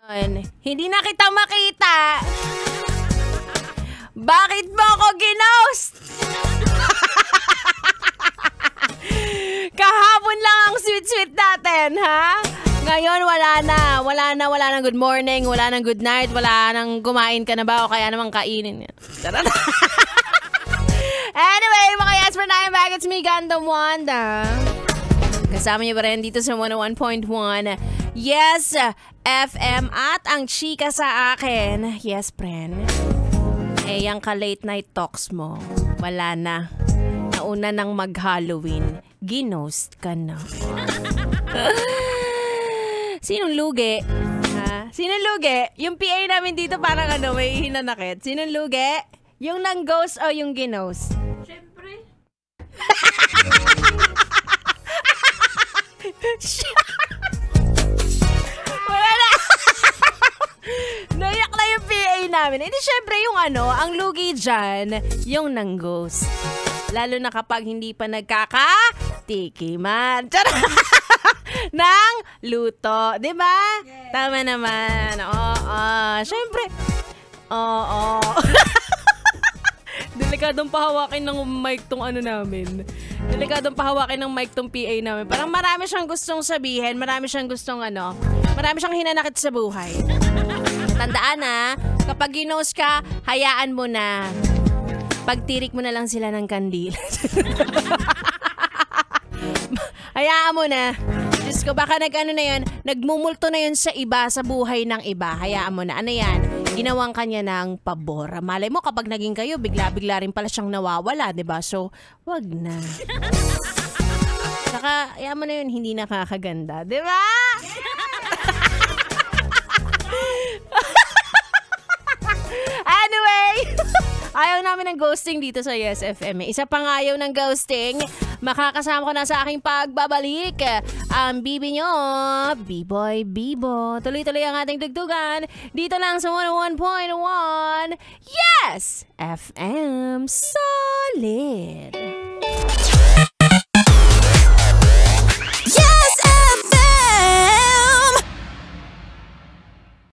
Hindi na kita makita. Bakit mo ako ginost? Kahapon lang ang sweet-sweet natin, ha? Ngayon, wala nang good morning, wala nang good night, wala nang kumain ka na ba o kaya naman kainin yan. Anyway, mga yes for 9 back, it's me, Ganda Wanda. Kasama niyo pa rin dito sa 101.1 Yes FM at ang chika sa akin. Yes, friend. Eh, yung ka-late night talks mo, wala na. Nauna nang mag-Halloween, ginost ka na. Sinong lugi? Ha? Sinong lugi? Yung PA namin dito parang may hinanakit. Sinong lugi? Yung nang-ghost o yung ginost? Siyempre. Wala na. Naiyak na yung PA namin. Hindi, syempre yung ang lugi dyan, yung nang-ghost. Lalo na kapag hindi pa nagkakatikiman. Nang luto. Diba? Yes. Tama naman. Oo. Syempre. Oo. Delikadong pahawakin ng mic tong namin. Delikadong pahawakin ng mic tong PA namin. Parang marami siyang gustong sabihin. Marami siyang gustong marami siyang hinanakit sa buhay. Tandaan na, kapag ginost ka, hayaan mo na. Pagtirik mo na lang sila ng kandil. Hayaan mo na. Diyos ko, baka nagmumulto na yun sa iba, sa buhay ng iba. Hayaan mo na. Ano yan? Ginawang kanya ng pabor. Malay mo, kapag naging kayo, bigla-bigla rin pala siyang nawawala, diba? So, wag na. Saka, hayaan mo na yun, hindi nakakaganda. Diba? Anyway, ayaw namin ng ghosting dito sa Yes FM. Isa pang ayaw ng ghosting, makakasama ko na sa aking pagbabalik ang bibi nyo, B-Boy Bibo. Tuloy-tuloy ang ating dugtugan dito lang sa 101.1 Yes FM Solid.